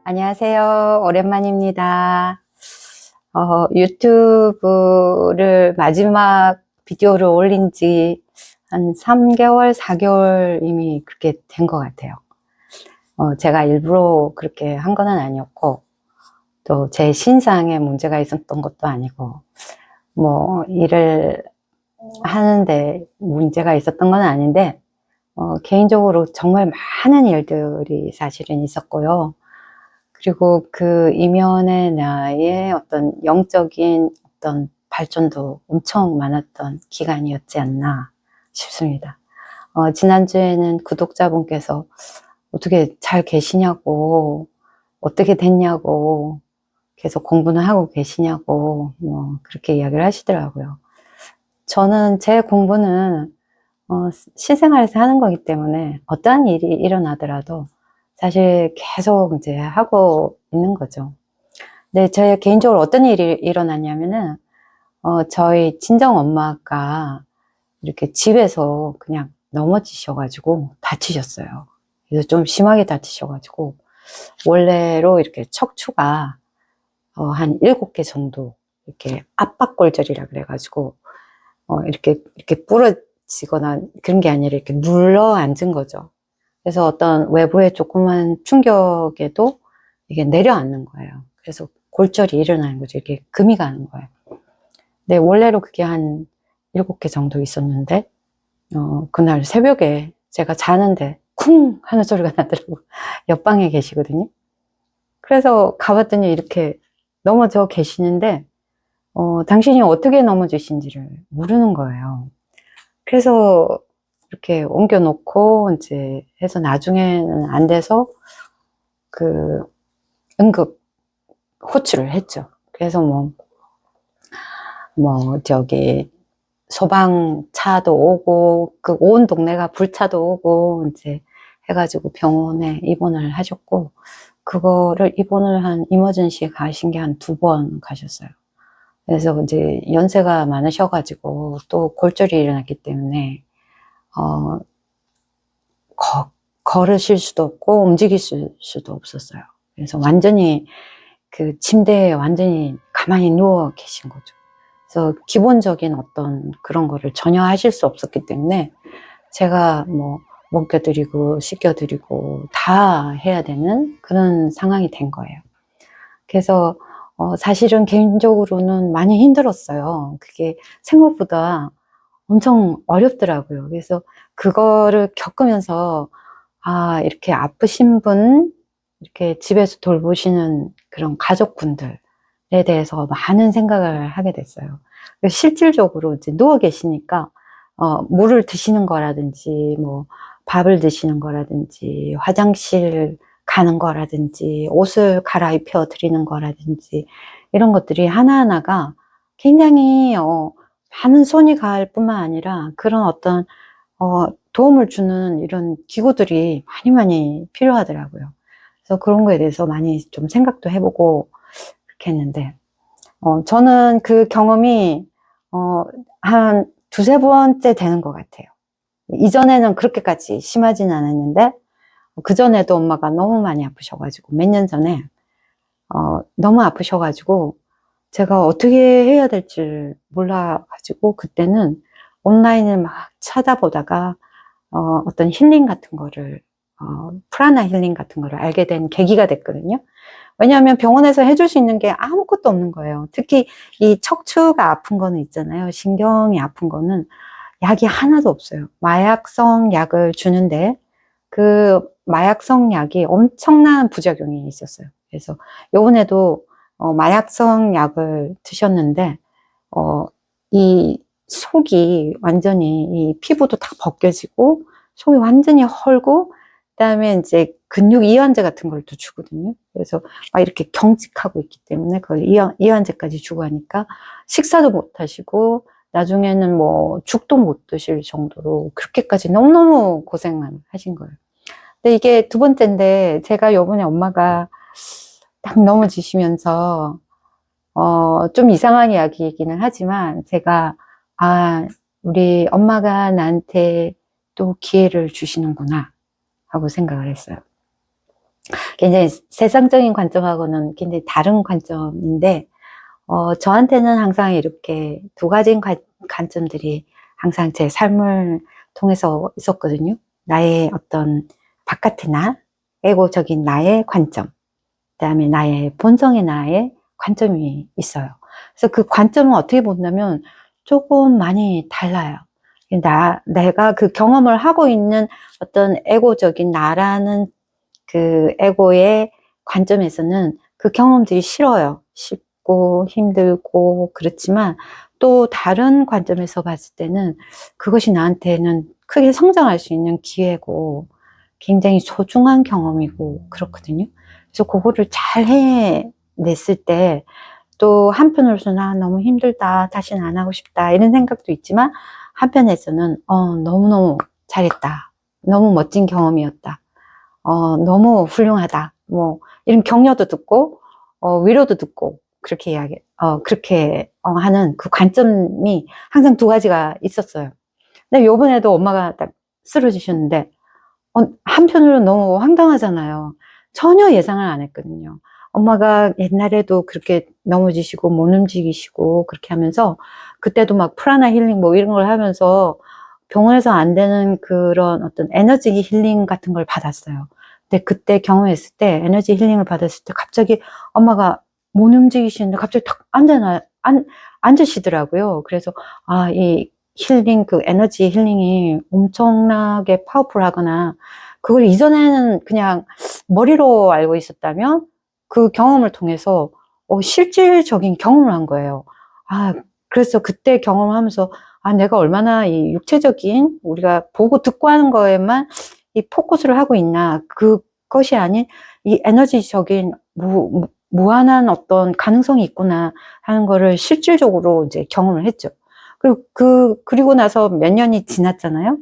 안녕하세요. 오랜만입니다. 유튜브를 마지막 비디오를 올린 지 한 3개월, 4개월 이미 그렇게 된 것 같아요. 제가 일부러 그렇게 한 건 아니었고, 또 제 신상에 문제가 있었던 것도 아니고, 일을 하는데 문제가 있었던 건 아닌데, 개인적으로 정말 많은 일들이 사실은 있었고요. 그리고 그 이면에 나의 어떤 영적인 어떤 발전도 엄청 많았던 기간이었지 않나 싶습니다. 지난주에는 구독자분께서 어떻게 잘 계시냐고, 어떻게 됐냐고, 계속 공부는 하고 계시냐고, 그렇게 이야기를 하시더라고요. 저는 제 공부는, 실생활에서 하는 거기 때문에 어떠한 일이 일어나더라도 사실 계속 이제 하고 있는 거죠. 근데 제 개인적으로 어떤 일이 일어났냐면은, 저희 친정 엄마가 이렇게 집에서 그냥 넘어지셔가지고 다치셨어요. 그래서 좀 심하게 다치셔가지고, 원래로 이렇게 척추가, 한 7개 정도, 이렇게 압박골절이라 그래가지고, 이렇게 부러지거나 그런 게 아니라 이렇게 눌러 앉은 거죠. 그래서 어떤 외부의 조그만 충격에도 이게 내려앉는 거예요. 그래서 골절이 일어나는 거죠. 이렇게 금이 가는 거예요. 근데 원래로 그게 한 7개 정도 있었는데, 그날 새벽에 제가 자는데 쿵 하는 소리가 나더라고요. 옆방에 계시거든요. 그래서 가봤더니 이렇게 넘어져 계시는데, 당신이 어떻게 넘어지신지를 모르는 거예요. 그래서 이렇게 옮겨놓고 이제 해서 나중에는 안 돼서 그 응급 호출을 했죠. 그래서 저기 소방차도 오고 그 온 동네가 불차도 오고 이제 해가지고 병원에 입원을 하셨고, 그거를 입원을 한 이머전시에 가신 게 한 2번 가셨어요. 그래서 이제 연세가 많으셔가지고 또 골절이 일어났기 때문에 걸으실 수도 없고 움직일 수도 없었어요. 그래서 완전히 그 침대에 완전히 가만히 누워 계신 거죠. 그래서 기본적인 어떤 그런 거를 전혀 하실 수 없었기 때문에 제가 먹여드리고 씻겨드리고 다 해야 되는 그런 상황이 된 거예요. 그래서 사실은 개인적으로는 많이 힘들었어요. 그게 생각보다 엄청 어렵더라고요. 그래서 그거를 겪으면서 이렇게 아프신 분, 이렇게 집에서 돌보시는 그런 가족분들에 대해서 많은 생각을 하게 됐어요. 실질적으로 이제 누워 계시니까, 물을 드시는 거라든지, 밥을 드시는 거라든지, 화장실 가는 거라든지, 옷을 갈아입혀 드리는 거라든지, 이런 것들이 하나하나가 굉장히, 많은 손이 갈 뿐만 아니라 그런 어떤, 도움을 주는 이런 기구들이 많이 필요하더라고요. 그래서 그런 거에 대해서 많이 좀 생각도 해보고 그렇게 했는데, 저는 그 경험이, 한 2-3번째 되는 것 같아요. 이전에는 그렇게까지 심하지는 않았는데, 그전에도 엄마가 너무 많이 아프셔가지고, 몇 년 전에, 너무 아프셔가지고, 제가 어떻게 해야 될지 몰라가지고, 그때는 온라인을 막 찾아보다가, 어떤 힐링 같은 거를, 프라나 힐링 같은 거를 알게 된 계기가 됐거든요. 왜냐하면 병원에서 해줄 수 있는 게 아무것도 없는 거예요. 특히 이 척추가 아픈 거는 있잖아요. 신경이 아픈 거는 약이 하나도 없어요. 마약성 약을 주는데 그 마약성 약이 엄청난 부작용이 있었어요. 그래서 요번에도 마약성 약을 드셨는데 이 속이 완전히 이 피부도 다 벗겨지고 속이 완전히 헐고, 그다음에 이제 근육 이완제 같은 걸 또 주거든요. 그래서 막 이렇게 경직하고 있기 때문에 그걸 이완제까지 주고 하니까 식사도 못 하시고 나중에는 죽도 못 드실 정도로 그렇게까지 너무너무 고생을 하신 거예요. 근데 이게 2번째인데 제가 요번에 엄마가 딱 넘어지시면서 좀 이상한 이야기이기는 하지만 제가 우리 엄마가 나한테 또 기회를 주시는구나 하고 생각을 했어요. 굉장히 세상적인 관점하고는 굉장히 다른 관점인데, 저한테는 항상 이렇게 두 가지 관점들이 항상 제 삶을 통해서 있었거든요. 나의 어떤 바깥의 나, 에고적인 나의 관점, 그다음에 나의 본성의 나의 관점이 있어요. 그래서 그 관점은 어떻게 본다면 조금 많이 달라요. 내가 그 경험을 하고 있는 어떤 에고적인 나라는 그 에고의 관점에서는 그 경험들이 싫어요. 쉽고 힘들고 그렇지만 또 다른 관점에서 봤을 때는 그것이 나한테는 크게 성장할 수 있는 기회고 굉장히 소중한 경험이고 그렇거든요. 그래서 그거를 잘 해냈을 때 또 한편으로서는 너무 힘들다, 다시는 안 하고 싶다 이런 생각도 있지만 한편에서는 너무너무 잘했다, 너무 멋진 경험이었다, 너무 훌륭하다, 뭐 이런 격려도 듣고 위로도 듣고 그렇게 그렇게 하는 그 관점이 항상 두 가지가 있었어요. 근데 요번에도 엄마가 딱 쓰러지셨는데 한편으로는 너무 황당하잖아요. 전혀 예상을 안 했거든요. 엄마가 옛날에도 그렇게 넘어지시고 못 움직이시고 그렇게 하면서 그때도 막 프라나 힐링 뭐 이런 걸 하면서 병원에서 안 되는 그런 어떤 에너지 힐링 같은 걸 받았어요. 근데 그때 경험했을 때 에너지 힐링을 받았을 때 갑자기 엄마가 못 움직이시는데 갑자기 탁 앉으시더라고요. 그래서 이 힐링, 그 에너지 힐링이 엄청나게 파워풀하거나 그걸 이전에는 그냥 머리로 알고 있었다면 그 경험을 통해서 실질적인 경험을 한 거예요. 그래서 그때 경험을 하면서 내가 얼마나 이 육체적인 우리가 보고 듣고 하는 거에만 이 포커스를 하고 있나, 그것이 아닌 이 에너지적인 무한한 어떤 가능성이 있구나 하는 거를 실질적으로 이제 경험을 했죠. 그리고 나서 몇 년이 지났잖아요.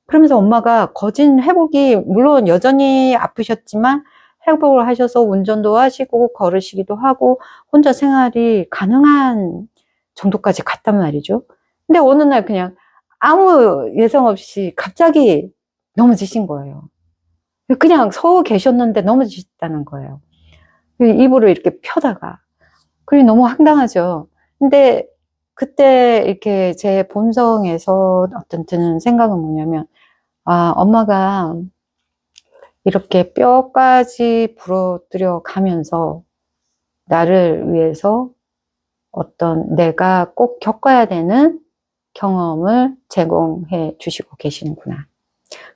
그러면서 엄마가 거진 회복이, 물론 여전히 아프셨지만 회복을 하셔서 운전도 하시고 걸으시기도 하고 혼자 생활이 가능한 정도까지 갔단 말이죠. 근데 어느 날 그냥 아무 예상 없이 갑자기 넘어지신 거예요. 그냥 서 계셨는데 넘어지셨다는 거예요. 이불을 이렇게 펴다가. 그게 너무 황당하죠. 근데 그때 이렇게 제 본성에서 어떤 드는 생각은 뭐냐면, 엄마가 이렇게 뼈까지 부러뜨려 가면서 나를 위해서 어떤 내가 꼭 겪어야 되는 경험을 제공해 주시고 계시는구나.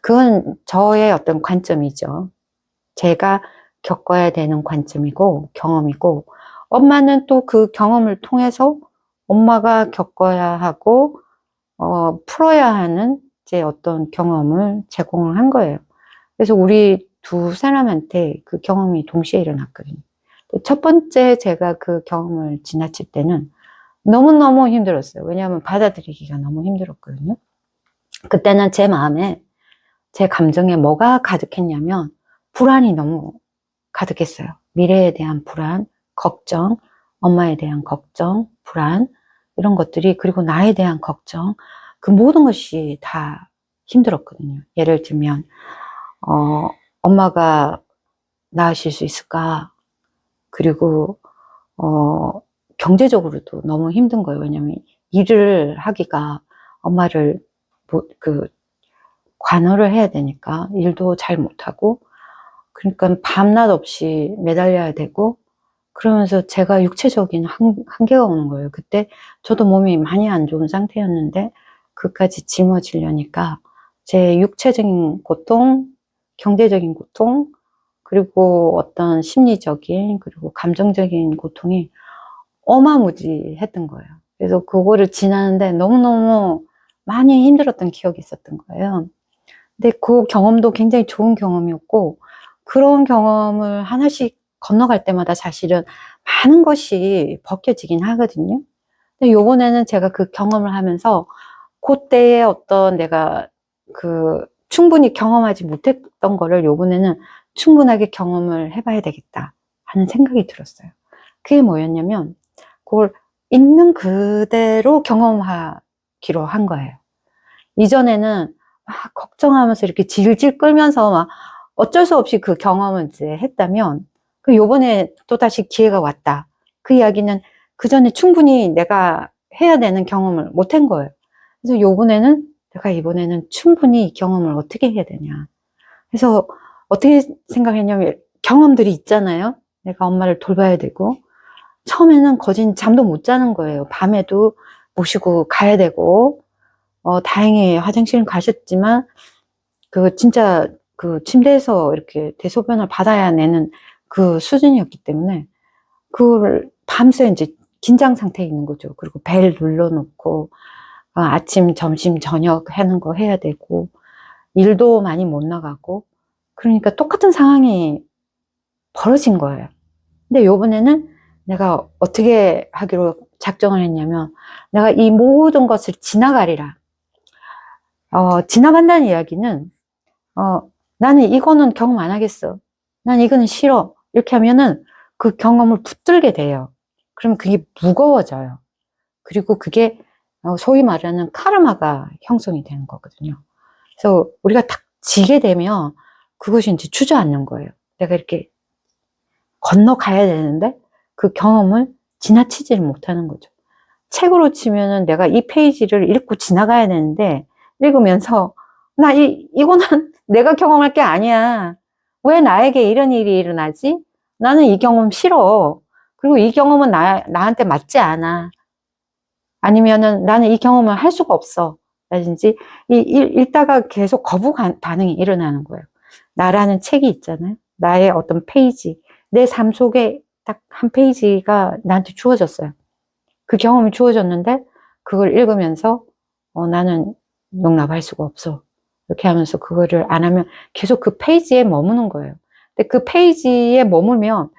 그건 저의 어떤 관점이죠. 제가 겪어야 되는 관점이고 경험이고, 엄마는 또 그 경험을 통해서 엄마가 겪어야 하고 풀어야 하는 제 어떤 경험을 제공을 한 거예요. 그래서 우리 두 사람한테 그 경험이 동시에 일어났거든요. 첫 번째 제가 그 경험을 지나칠 때는 너무너무 힘들었어요. 왜냐하면 받아들이기가 너무 힘들었거든요. 그때는 제 마음에, 제 감정에 뭐가 가득했냐면 불안이 너무 가득했어요. 미래에 대한 불안, 걱정, 엄마에 대한 걱정, 불안, 이런 것들이, 그리고 나에 대한 걱정, 그 모든 것이 다 힘들었거든요. 예를 들면 엄마가 나으실 수 있을까? 그리고 경제적으로도 너무 힘든 거예요. 왜냐면 일을 하기가, 엄마를 관여를 해야 되니까 일도 잘 못하고, 그러니까 밤낮 없이 매달려야 되고, 그러면서 제가 육체적인 한계가 오는 거예요. 그때 저도 몸이 많이 안 좋은 상태였는데 그까지 짊어지려니까 제 육체적인 고통, 경제적인 고통, 그리고 어떤 심리적인, 그리고 감정적인 고통이 어마무지했던 거예요. 그래서 그거를 지나는데 너무너무 많이 힘들었던 기억이 있었던 거예요. 근데 그 경험도 굉장히 좋은 경험이었고, 그런 경험을 하나씩 건너갈 때마다 사실은 많은 것이 벗겨지긴 하거든요. 근데 요번에는 제가 그 경험을 하면서 그때의 어떤 내가 충분히 경험하지 못했던 거를 요번에는 충분하게 경험을 해봐야 되겠다 하는 생각이 들었어요. 그게 뭐였냐면, 그걸 있는 그대로 경험하기로 한 거예요. 이전에는 막 걱정하면서 이렇게 질질 끌면서 막 어쩔 수 없이 그 경험을 이제 했다면, 그 요번에 또다시 기회가 왔다. 그 이야기는 그 전에 충분히 내가 해야 되는 경험을 못 한 거예요. 그래서 요번에는 내가 이번에는 충분히 경험을 어떻게 해야 되냐. 그래서 어떻게 생각했냐면 경험들이 있잖아요. 내가 엄마를 돌봐야 되고 처음에는 거진 잠도 못 자는 거예요. 밤에도 모시고 가야 되고 다행히 화장실은 가셨지만 그 진짜 그 침대에서 이렇게 대소변을 받아야 내는 그 수준이었기 때문에 그걸 밤새 이제 긴장 상태에 있는 거죠. 그리고 벨 눌러놓고 아침, 점심, 저녁 하는 거 해야 되고 일도 많이 못 나가고 그러니까 똑같은 상황이 벌어진 거예요. 근데 요번에는 내가 어떻게 하기로 작정을 했냐면 내가 이 모든 것을 지나가리라. 지나간다는 이야기는 나는 이거는 경험 안 하겠어. 난 이거는 싫어. 이렇게 하면은 그 경험을 붙들게 돼요. 그러면 그게 무거워져요. 그리고 그게 소위 말하는 카르마가 형성이 되는 거거든요. 그래서 우리가 딱 지게 되면 그것이 이제 주저앉는 거예요. 내가 이렇게 건너가야 되는데 그 경험을 지나치지를 못하는 거죠. 책으로 치면은 내가 이 페이지를 읽고 지나가야 되는데 읽으면서 이거는 내가 경험할 게 아니야. 왜 나에게 이런 일이 일어나지? 나는 이 경험 싫어. 그리고 이 경험은 나한테 맞지 않아. 아니면은 나는 이 경험을 할 수가 없어. 라든지 읽다가 계속 거부 반응이 일어나는 거예요. 나라는 책이 있잖아요. 나의 어떤 페이지, 내 삶 속에 딱 한 페이지가 나한테 주어졌어요. 그 경험이 주어졌는데 그걸 읽으면서 나는 용납할 수가 없어. 이렇게 하면서 그거를 안 하면 계속 그 페이지에 머무는 거예요. 근데 그 페이지에 머물면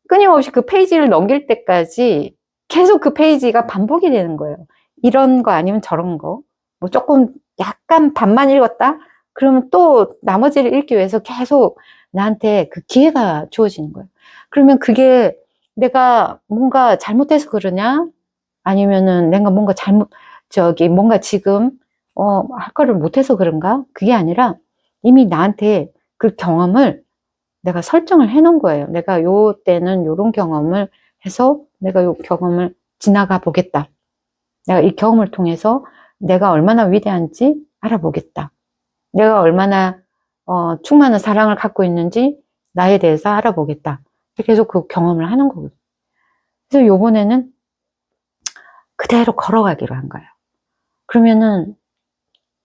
끊임없이 그 페이지를 넘길 때까지 계속 그 페이지가 반복이 되는 거예요. 이런 거 아니면 저런 거. 뭐 조금 약간 반만 읽었다? 그러면 또 나머지를 읽기 위해서 계속 나한테 그 기회가 주어지는 거예요. 그러면 그게 내가 뭔가 잘못해서 그러냐? 아니면은 내가 뭔가 뭔가 지금, 할 거를 못해서 그런가? 그게 아니라 이미 나한테 그 경험을 내가 설정을 해 놓은 거예요. 내가 요 때는 요런 경험을 해서 내가 요 경험을 지나가 보겠다. 내가 이 경험을 통해서 내가 얼마나 위대한지 알아보겠다. 내가 얼마나, 충만한 사랑을 갖고 있는지 나에 대해서 알아보겠다. 계속 그 경험을 하는 거거든요. 그래서 요번에는 그대로 걸어가기로 한 거예요. 그러면은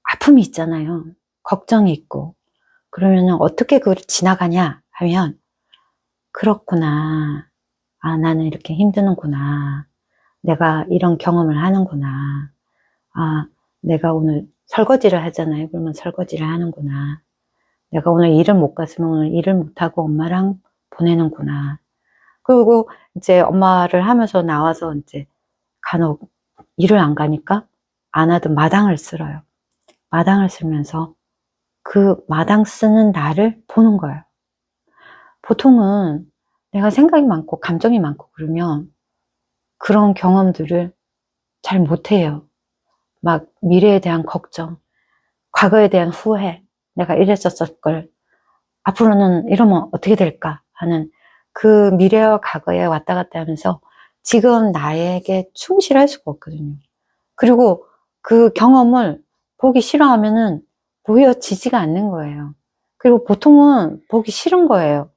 아픔이 있잖아요. 걱정이 있고. 그러면은 어떻게 그걸 지나가냐 하면 그렇구나. 아, 나는 이렇게 힘드는구나. 내가 이런 경험을 하는구나. 아, 내가 오늘 설거지를 하잖아요. 그러면 설거지를 하는구나. 내가 오늘 일을 못 갔으면 오늘 일을 못하고 엄마랑 보내는구나. 그리고 이제 엄마를 하면서 나와서 이제 간혹 일을 안 가니까 안 하던 마당을 쓸어요. 마당을 쓸면서 그 마당 쓰는 나를 보는 거예요. 보통은 내가 생각이 많고 감정이 많고 그러면 그런 경험들을 잘 못해요. 막 미래에 대한 걱정, 과거에 대한 후회, 내가 이랬었을 걸, 앞으로는 이러면 어떻게 될까 하는 그 미래와 과거에 왔다 갔다 하면서 지금 나에게 충실할 수가 없거든요. 그리고 그 경험을 보기 싫어하면은 보여지지가 않는 거예요. 그리고 보통은 보기 싫은 거예요.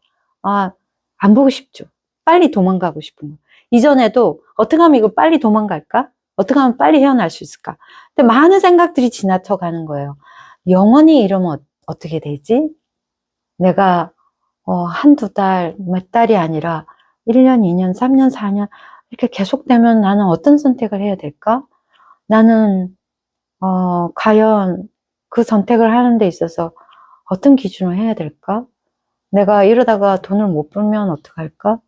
아, 안 보고 싶죠. 빨리 도망가고 싶은 거. 이전에도 어떻게 하면 이거 빨리 도망갈까? 어떻게 하면 빨리 헤어날 수 있을까? 근데 많은 생각들이 지나쳐 가는 거예요. 영원히 이러면 어떻게 되지? 내가 한두 달, 몇 달이 아니라 1년, 2년, 3년, 4년 이렇게 계속되면 나는 어떤 선택을 해야 될까? 나는 과연 그 선택을 하는 데 있어서 어떤 기준으로 해야 될까? 내가 이러다가 돈을 못 벌면 어떡할까?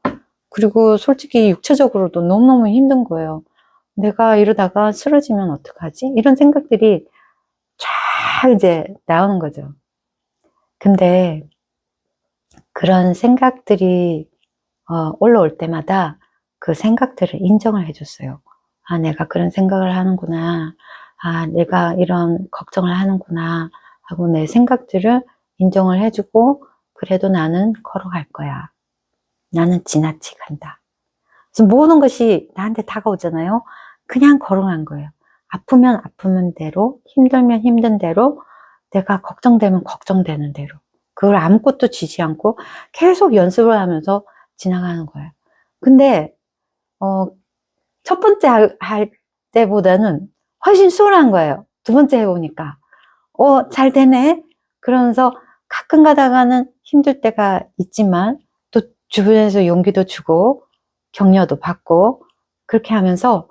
그리고 솔직히 육체적으로도 너무너무 힘든 거예요. 내가 이러다가 쓰러지면 어떡하지? 이런 생각들이 쫙 이제 나오는 거죠. 근데 그런 생각들이 올라올 때마다 그 생각들을 인정을 해줬어요. 아, 내가 그런 생각을 하는구나. 아, 내가 이런 걱정을 하는구나. 하고 내 생각들을 인정을 해주고 그래도 나는 걸어갈 거야. 나는 지나치간다. 그래서 모든 것이 나한테 다가오잖아요. 그냥 걸어간 거예요. 아프면 아프면 대로, 힘들면 힘든 대로, 내가 걱정되면 걱정되는 대로. 그걸 아무것도 지지 않고 계속 연습을 하면서 지나가는 거예요. 근데 첫 번째 할 때보다는 훨씬 수월한 거예요. 두 번째 해보니까 잘 되네. 그러면서 가끔 가다가는 힘들 때가 있지만 또 주변에서 용기도 주고 격려도 받고 그렇게 하면서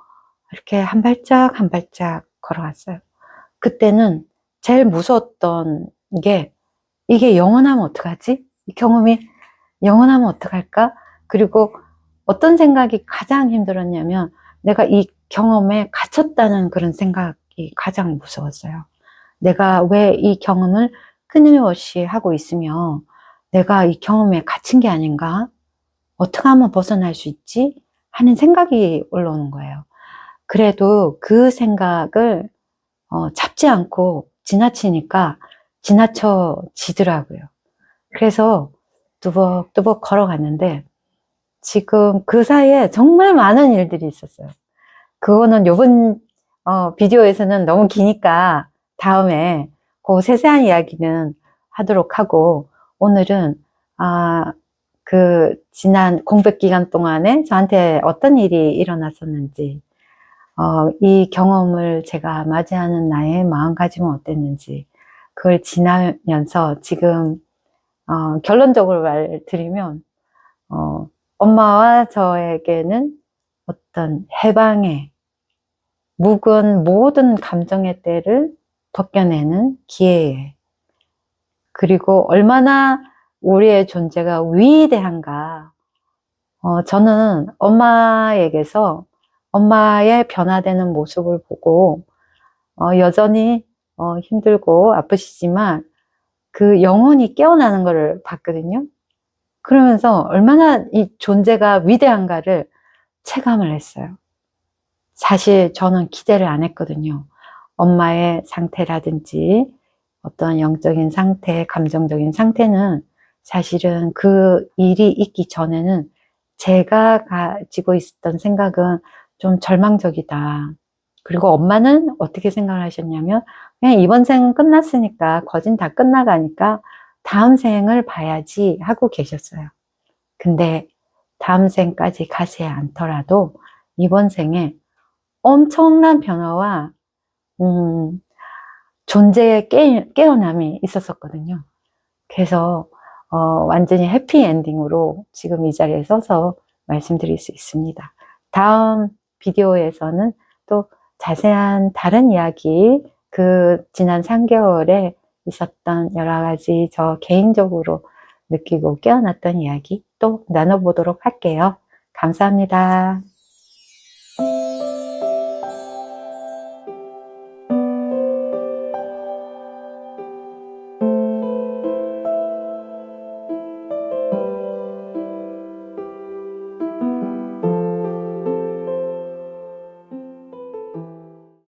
이렇게 한 발짝 한 발짝 걸어갔어요. 그때는 제일 무서웠던 게 이게 영원하면 어떡하지? 이 경험이 영원하면 어떡할까? 그리고 어떤 생각이 가장 힘들었냐면 내가 이 경험에 갇혔다는 그런 생각이 가장 무서웠어요. 내가 왜 이 경험을 끊임없이 하고 있으며 내가 이 경험에 갇힌 게 아닌가? 어떻게 하면 벗어날 수 있지? 하는 생각이 올라오는 거예요. 그래도 그 생각을 잡지 않고 지나치니까 지나쳐지더라고요. 그래서 뚜벅뚜벅 걸어갔는데 지금 그 사이에 정말 많은 일들이 있었어요. 그거는 요번 비디오에서는 너무 기니까 다음에 그 세세한 이야기는 하도록 하고 오늘은 그 지난 공백 기간 동안에 저한테 어떤 일이 일어났었는지 이 경험을 제가 맞이하는 나의 마음가짐은 어땠는지 그걸 지나면서 지금 결론적으로 말드리면 엄마와 저에게는 어떤 해방의 묵은 모든 감정의 때를 벗겨내는 기회에 그리고 얼마나 우리의 존재가 위대한가 저는 엄마에게서 엄마의 변화되는 모습을 보고 여전히 힘들고 아프시지만 그 영혼이 깨어나는 것을 봤거든요. 그러면서 얼마나 이 존재가 위대한가를 체감을 했어요. 사실 저는 기대를 안 했거든요. 엄마의 상태라든지 어떤 영적인 상태, 감정적인 상태는 사실은 그 일이 있기 전에는 제가 가지고 있었던 생각은 좀 절망적이다. 그리고 엄마는 어떻게 생각을 하셨냐면 그냥 이번 생은 끝났으니까 거진 다 끝나가니까 다음 생을 봐야지 하고 계셨어요. 근데 다음 생까지 가지 않더라도 이번 생에 엄청난 변화와 존재의 깨어남이 있었었거든요. 그래서 완전히 해피엔딩으로 지금 이 자리에 서서 말씀드릴 수 있습니다. 다음 비디오에서는 또 자세한 다른 이야기, 그 지난 3개월에 있었던 여러 가지 저 개인적으로 느끼고 깨어났던 이야기 또 나눠보도록 할게요. 감사합니다.